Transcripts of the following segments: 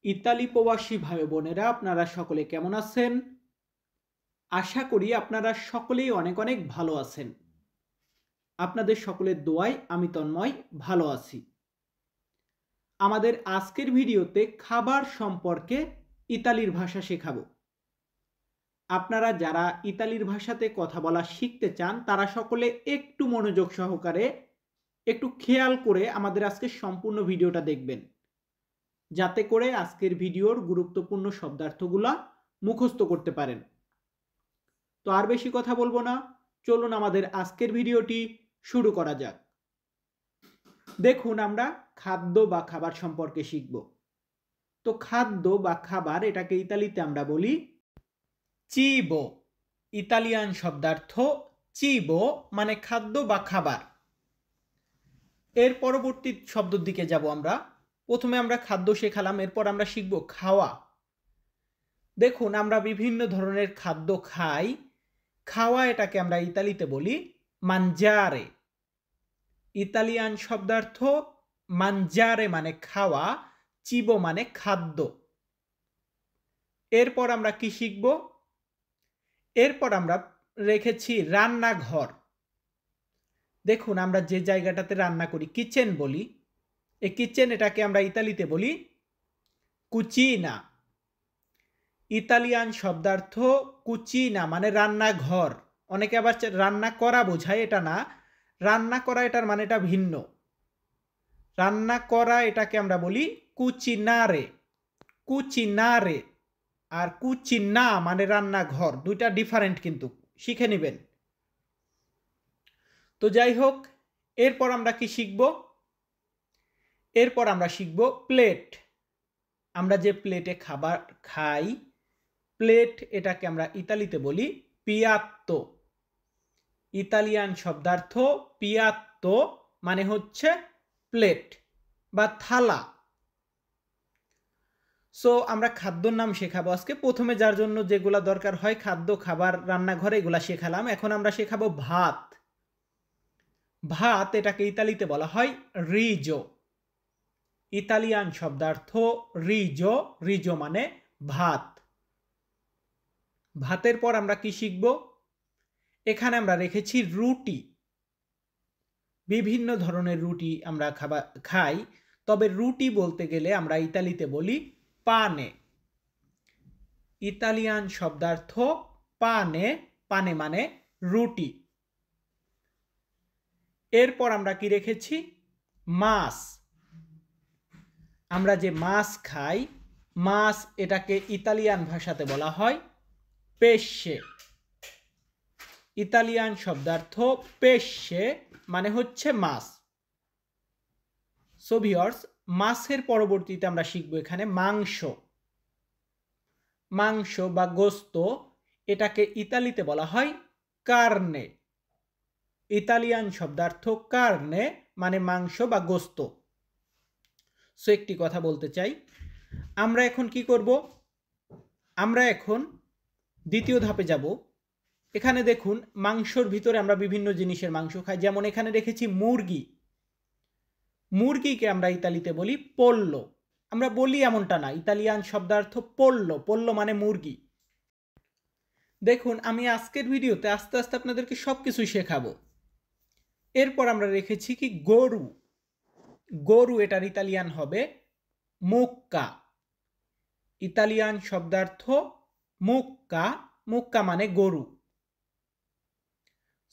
Italy প্রবাসী ভাই বোনেরা আপনারা সকলে কেমন আছেন? আশা করি আপনারা সকলেই অনেক অনেক ভালো আছেন। আপনাদের সকলের দোয়ায় আমি তন্ময় ভালো আছি। আমাদের আজকের ভিডিওতে খাবার সম্পর্কে ইতালির ভাষা শেখাবো। আপনারা যারা ইতালির ভাষাতে কথা বলা শিখতে চান তারা সকলে একটু মনোযোগ সহকারে একটু খেয়াল করে আমাদের আজকের সম্পূর্ণ ভিডিওটা দেখবেন, যাতে করে আজকের ভিডিওর গুরুত্বপূর্ণ শব্দার্থগুলা মুখস্থ করতে পারেন। তো আর বেশি কথা বলবো না, চলুন আমাদের আজকের ভিডিওটি শুরু করা যাক। দেখুন, আমরা খাদ্য বা খাবার সম্পর্কে শিখব। তো খাদ্য বা খাবার এটাকে ইতালিতে আমরা বলি চিবো। ইতালিয়ান শব্দার্থ চিবো মানে খাদ্য বা খাবার। এর পরবর্তী শব্দের দিকে যাব আমরা। প্রথমে আমরা খাদ্য শেখালাম, এরপর আমরা শিখব খাওয়া। দেখুন, আমরা বিভিন্ন ধরনের খাদ্য খাই। খাওয়া এটাকে আমরা ইতালিতে বলি মানজারে। ইতালিয়ান শব্দার্থ মানজারে মানে খাওয়া, চিবো মানে খাদ্য। এরপর আমরা কি শিখব? এরপর আমরা রেখেছি রান্নাঘর। দেখুন, আমরা যে জায়গাটাতে রান্না করি কিচেন বলি, এই কিচেন এটাকে আমরা ইতালিতে বলি কুচিনা। ইতালিয়ান শব্দার্থ কুচিনা মানে রান্নাঘর। অনেকে আবার রান্না করা বোঝায়, এটা না। রান্না করা এটার মানেটা ভিন্ন। রান্না করা এটাকে আমরা বলি কুচিনারে। কুচিনারে আর কুচিনা মানে রান্নাঘর, দুইটা ডিফারেন্ট, কিন্তু শিখে নেবেন। তো যাই হোক, এরপর আমরা কি শিখব? এরপর আমরা শিখব প্লেট। আমরা যে প্লেটে খাবার খাই, প্লেট এটাকে আমরা ইতালিতে বলি পিয়াত্তো। ইতালিয়ান শব্দার্থ পিয়াত্তো মানে হচ্ছে প্লেট বা থালা। সো আমরা খাদ্যর নাম শেখাবো আজকে। প্রথমে যার জন্য যেগুলা দরকার হয়, খাদ্য, খাবার, রান্নাঘরে, এগুলা শেখালাম। এখন আমরা শেখাবো ভাত। ভাত এটাকে ইতালিতে বলা হয় রিজো। ইতালিয়ান শব্দার্থ রিজো। রিজো মানে ভাত। ভাতের পর আমরা কি শিখব? এখানে আমরা রেখেছি রুটি। বিভিন্ন ধরনের রুটি আমরা খাই, তবে রুটি বলতে গেলে আমরা ইতালিতে বলি পানে। ইতালিয়ান শব্দার্থ পানে। পানে মানে রুটি। এরপর আমরা কি রেখেছি? মাছ। আমরা যে মাছ খাই, মাছ এটাকে ইতালিয়ান ভাষাতে বলা হয় পেশে। ইতালিয়ান শব্দার্থ পেশে মানে হচ্ছে মাছ। সো ভিউয়ার্স, মাছের পরবর্তীতে আমরা শিখব এখানে মাংস। মাংস বা গোস্ত এটাকে ইতালিতে বলা হয় কার্নে। ইতালিয়ান শব্দার্থ কার্নে মানে মাংস বা গোস্ত। সো একটি কথা বলতে চাই, আমরা এখন কি করব? আমরা এখন দ্বিতীয় ধাপে যাব। এখানে দেখুন, মাংসর ভিতরে আমরা বিভিন্ন জিনিসের মাংস খাই। যেমন এখানে রেখেছি মুরগি। মুরগিকে আমরা ইতালিতে বলি পোল্লো। আমরা বলি এমনটা না, ইতালিয়ান শব্দার্থ পোল্লো। পোল্লো মানে মুরগি। দেখুন, আমি আজকের ভিডিওতে আস্তে আস্তে আপনাদেরকে সবকিছু শেখাবো। এরপর আমরা রেখেছি কি গরু। গরু এটার ইতালিয়ান হবে মুক্কা। ইতালিয়ান শব্দার্থ মুক্কা। মুক্কা মানে গরু।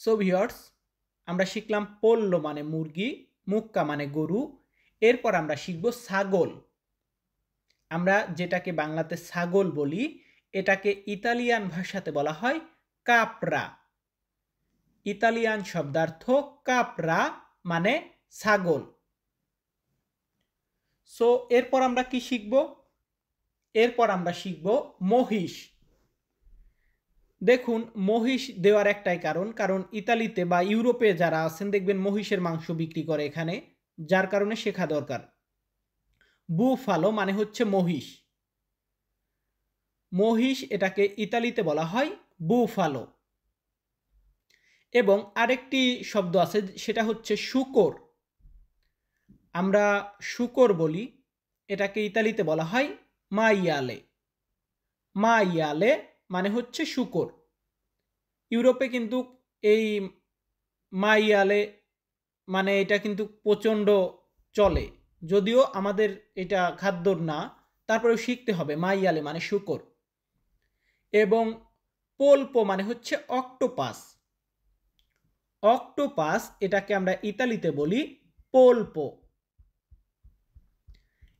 সো ভিউয়ার্স, আমরা শিখলাম পোল্লো মানে মুরগি, মুক্কা মানে গরু। এরপর আমরা শিখব ছাগল। আমরা যেটাকে বাংলাতে ছাগল বলি, এটাকে ইতালিয়ান ভাষাতে বলা হয় কাপরা। ইতালিয়ান শব্দার্থ কাপরা মানে ছাগল। সো এরপর আমরা কি শিখব? এরপর আমরা শিখব মহিষ। দেখুন, মহিষ দেওয়ার একটাই কারণ ইতালিতে বা ইউরোপে যারা আছেন দেখবেন মহিষের মাংস বিক্রি করে এখানে, যার কারণে শেখা দরকার। বুফালো মানে হচ্ছে মহিষ। মহিষ এটাকে ইতালিতে বলা হয় বুফালো। এবং আরেকটি শব্দ আছে, সেটা হচ্ছে শূকর। আমরা শূকর বলি, এটাকে ইতালিতে বলা হয় মাইয়ালে। মাইয়ালে মানে হচ্ছে শূকর। ইউরোপে কিন্তু এই মাইয়ালে মানে এটা কিন্তু প্রচণ্ড চলে, যদিও আমাদের এটা খাদ্যর না, তারপরেও শিখতে হবে। মাইয়ালে মানে শূকর। এবং পোলপো মানে হচ্ছে অক্টোপাস। অক্টোপাস এটাকে আমরা ইতালিতে বলি পোলপো।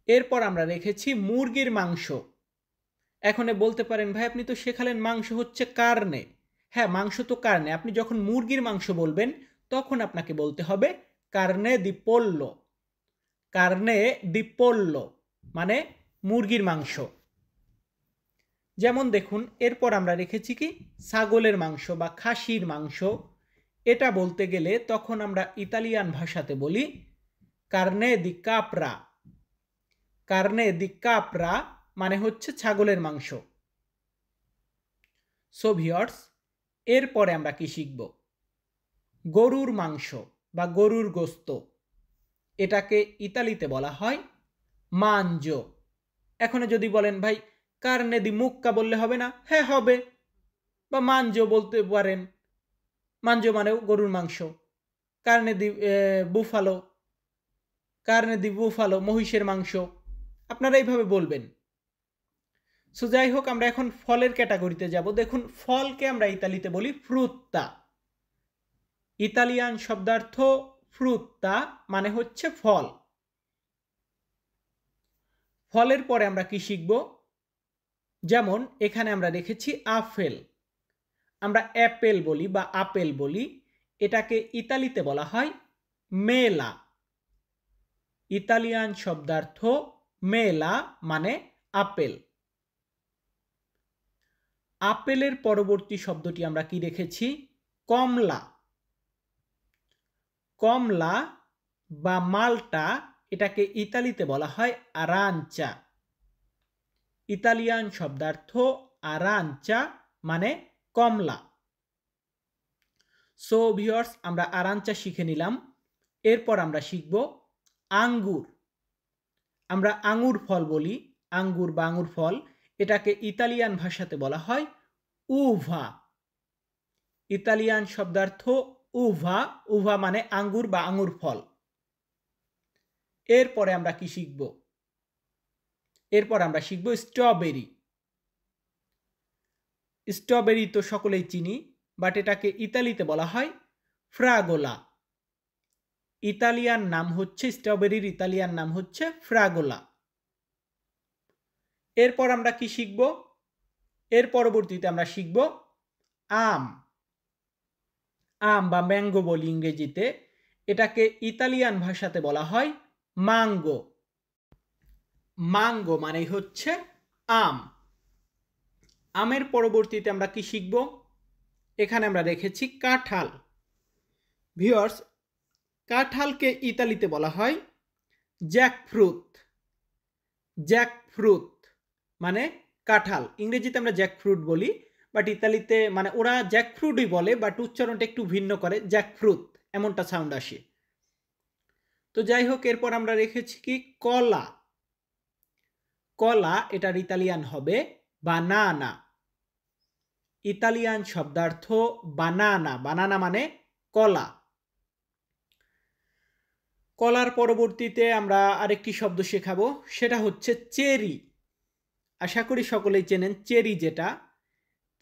এরপর আমরা রেখেছি মুরগির মাংস। এখন বলতে পারেন ভাই আপনি তো শেখালেন মাংস হচ্ছে কার্নে। হ্যাঁ, মাংস তো কার্নে। আপনি যখন মুরগির মাংস বলবেন তখন আপনাকে বলতে হবে কার্নে দি পোল্লো। কার্নে দি পোল্লো মানে মুরগির মাংস। যেমন দেখুন, এরপর আমরা রেখেছি কি ছাগলের মাংস বা খাসির মাংস। এটা বলতে গেলে তখন আমরা ইতালিয়ান ভাষাতে বলি কার্নে দি কাপ্রা। কার্নে দি কাপ্রা মানে হচ্ছে ছাগলের মাংস। সো ভিউয়ার্স, এরপরে আমরা কি শিখব? গরুর মাংস বা গরুর গোস্ত। এটাকে ইতালিতে বলা হয় মানজো। এখন যদি বলেন ভাই কার্নে দি মুক্কা বললে হবে না? হ্যাঁ হবে, বা মানজো বলতে পারেন। মানজো মানেও গরুর মাংস। কার্নে দি বুফালো, কার্নে দি বুফালো মহিষের মাংস। আপনারা এইভাবে বলবেন। সো যাই হোক, আমরা এখন ফলের ক্যাটাগরিতে যাব। দেখুন, ফলকে আমরা ইতালিতে বলি ফ্রুত্তা। ইতালিয়ান শব্দার্থ ফ্রুত্তা মানে হচ্ছে ফল। ফলের পরে আমরা কি শিখব? যেমন এখানে আমরা রেখেছি আপেল। আমরা অ্যাপেল বলি বা আপেল বলি। এটাকে ইতালিতে বলা হয় মেলা। ইতালিয়ান শব্দার্থ মেলা মানে আপেল। আপেলের পরবর্তী শব্দটি আমরা কি রেখেছি? কমলা। কমলা বা মাল্টা এটাকে ইতালিতে বলা হয় আরাঞ্চা। ইতালিয়ান শব্দার্থ আরাঞ্চা মানে কমলা। সো ভিউয়ার্স, আমরা আরাঞ্চা শিখে নিলাম। এরপর আমরা শিখব আঙ্গুর। আমরা আঙ্গুর ফল বলি, আঙ্গুর বা আঙ্গুর ফল। এটাকে ইতালিয়ান ভাষাতে বলা হয় উভা। ইতালিয়ান শব্দার্থ উভা। উভা মানে আঙ্গুর বা আঙ্গুর ফল। এরপরে আমরা কি শিখব? এরপর আমরা শিখব স্ট্রবেরি। স্ট্রবেরি তো সকলেই চিনি, বাট এটাকে ইতালিতে বলা হয় ফ্রাগোলা। ইতালিয়ান নাম হচ্ছে স্ট্রবেরির ইতালিয়ান নাম হচ্ছে ফ্রাগোলা। এরপর আমরা কি শিখব? এর পরবর্তীতে আমরা শিখব আম। আম বা ম্যাঙ্গো বলি ইংরেজিতে। এটাকে ইতালিয়ান ভাষাতে বলা হয় মাঙ্গো। মাঙ্গো মানে হচ্ছে আম। আমের পরবর্তীতে আমরা কি শিখব? এখানে আমরা রেখেছি কাঁঠাল। ভিউয়ার্স, কাঁঠালকে ইতালিতে বলা হয় জ্যাকফ্রুট। জ্যাকফ্রুট মানে কাঁঠাল। ইংরেজিতে আমরা জ্যাকফ্রুট বলি, বাট ইতালিতে মানে ওরা জ্যাকফ্রুটই বলে, বাট উচ্চারণটা একটু ভিন্ন করে, জ্যাকফ্রুট এমনটা সাউন্ড আসে। তো যাই হোক, এরপর আমরা রেখেছি কি কলা। কলা এটার ইতালিয়ান হবে বানানা। ইতালিয়ান শব্দার্থ বানানা। বানানা মানে কলা। কলার পরবর্তীতে আমরা আরেকটি শব্দ শেখাবো, সেটা হচ্ছে চেরি। আশা করি সকলেই চেনেন চেরি যেটা।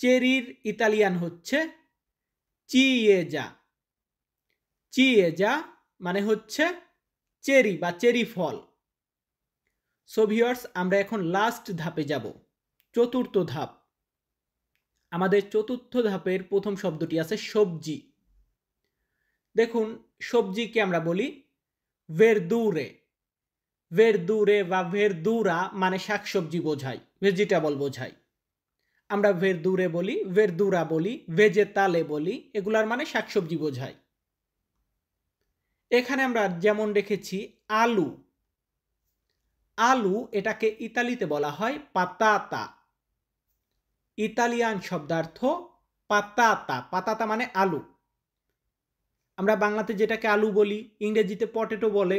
চেরির ইতালিয়ান হচ্ছে চিয়েজা। চিয়েজা মানে হচ্ছে চেরি বা চেরি ফল। সো ভিউয়ার্স, আমরা এখন লাস্ট ধাপে যাব, চতুর্থ ধাপ। আমাদের চতুর্থ ধাপের প্রথম শব্দটি আছে সবজি। দেখুন, সবজিকে আমরা বলি ভেরদুরে। ভেরদুরে বা ভেরদুরা মানে শাকসবজি বোঝায়, ভেজিটেবল বোঝায়। আমরা ভেরদুরে বলি, ভেরদুরা বলি, ভেজেতালে বলি, এগুলার মানে শাকসবজি বোঝায়। এখানে আমরা যেমন রেখেছি আলু। আলু এটাকে ইতালিতে বলা হয় পাতাতা। ইতালিয়ান শব্দার্থ পাতাতা। পাতাতা মানে আলু। আমরা বাংলাতে যেটাকে আলু বলি, ইংরেজিতে পটেটো বলে,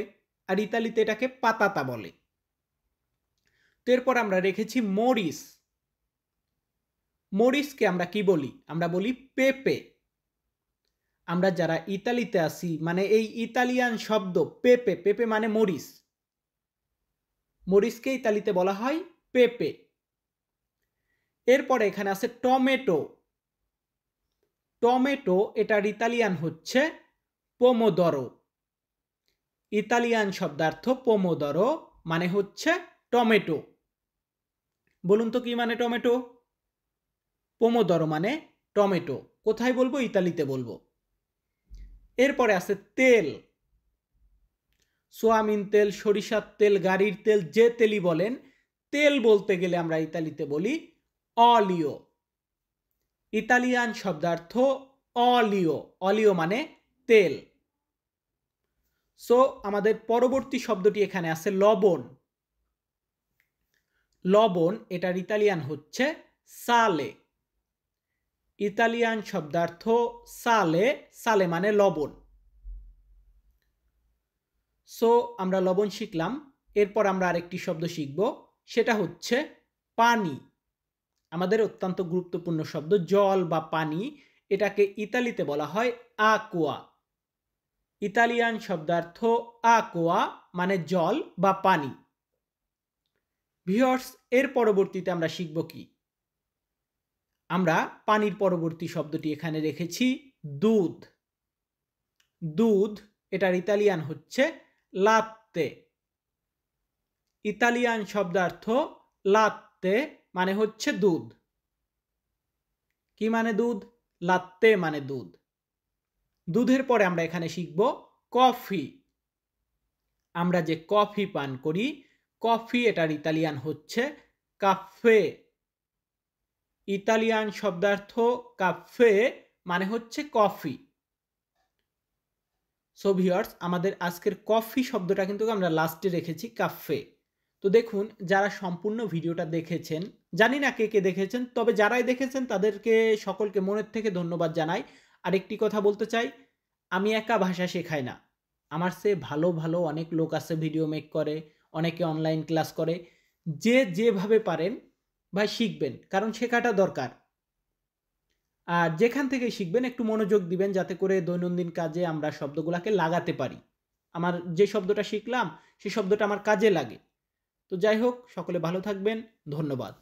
আর ইতালিতে এটাকে পাতাতা বলে। তো এরপর আমরা রেখেছি মরিস। মরিসকে আমরা কি বলি? আমরা বলি পেপে। আমরা যারা ইতালিতে আছি, মানে এই ইতালিয়ান শব্দ পেপে, পেপে মানে মরিস, মরিসকে ইতালিতে বলা হয় পেপে। এরপরে এখানে আছে টমেটো। টমেটো এটার ইতালিয়ান হচ্ছে পোমোদরো। ইতালিয়ান শব্দার্থ পোমোদরো মানে হচ্ছে টমেটো। বলুন তো কি মানে টমেটো? পোমোদরো মানে টমেটো। কোথায় বলবো? ইতালিতে বলবো। এরপরে আছে তেল। সোয়াবিন তেল, সরিষার তেল, গাড়ির তেল, যে তেলই বলেন, তেল বলতে গেলে আমরা ইতালিতে বলি অলিও। ইতালিয়ান শব্দার্থ অলিও। অলিও মানে তেল। সো আমাদের পরবর্তী শব্দটি এখানে আছে লবণ। লবণ এটার ইতালিয়ান হচ্ছে সালে। ইতালিয়ান শব্দার্থ সালে। সালে মানে লবণ। সো আমরা লবণ শিখলাম। এরপর আমরা আরেকটি শব্দ শিখব, সেটা হচ্ছে পানি। আমাদের অত্যন্ত গুরুত্বপূর্ণ শব্দ জল বা পানি। এটাকে ইতালিতে বলা হয় aqua। ইতালিয়ান শব্দার্থ aqua মানে জল বা পানি। ভিউয়ার্স, এর পরবর্তীতে আমরা শিখব কি? আমরা পানির পরবর্তী শব্দটি এখানে রেখেছি দুধ। দুধ এটার ইতালিয়ান হচ্ছে লাত্তে। ইতালিয়ান শব্দার্থ লাত্তে মানে হচ্ছে দুধ। কি মানে দুধ? লাত্তে মানে দুধ। দুধের পরে আমরা এখানে শিখব কফি। আমরা যে কফি পান করি, কফি এটার ইতালিয়ান হচ্ছে কাফে। ইতালিয়ান শব্দার্থ কাফে মানে হচ্ছে কফি। সো ভিউয়ার্স, আমাদের আজকের কফি শব্দটা কিন্তু আমরা লাস্টে রেখেছি কাফে। তো দেখুন, যারা সম্পূর্ণ ভিডিওটা দেখেছেন, জানি না কে কে দেখেছেন, তবে যারাই দেখেছেন তাদেরকে সকলকে মনের থেকে ধন্যবাদ জানাই। আরেকটি কথা বলতে চাই, আমি একা ভাষা শেখাই না। আমার চেয়ে ভালো ভালো অনেক লোক আছে, ভিডিও মেক করে, অনেকে অনলাইন ক্লাস করে। যে যেভাবে পারেন ভাই শিখবেন, কারণ শেখাটা দরকার। আর যেখান থেকে শিখবেন একটু মনোযোগ দিবেন, যাতে করে দৈনন্দিন কাজে আমরা শব্দগুলোকে লাগাতে পারি। আমার যে শব্দটা শিখলাম সেই শব্দটা আমার কাজে লাগে। তো যাই হোক, সকলে ভালো থাকবেন। ধন্যবাদ।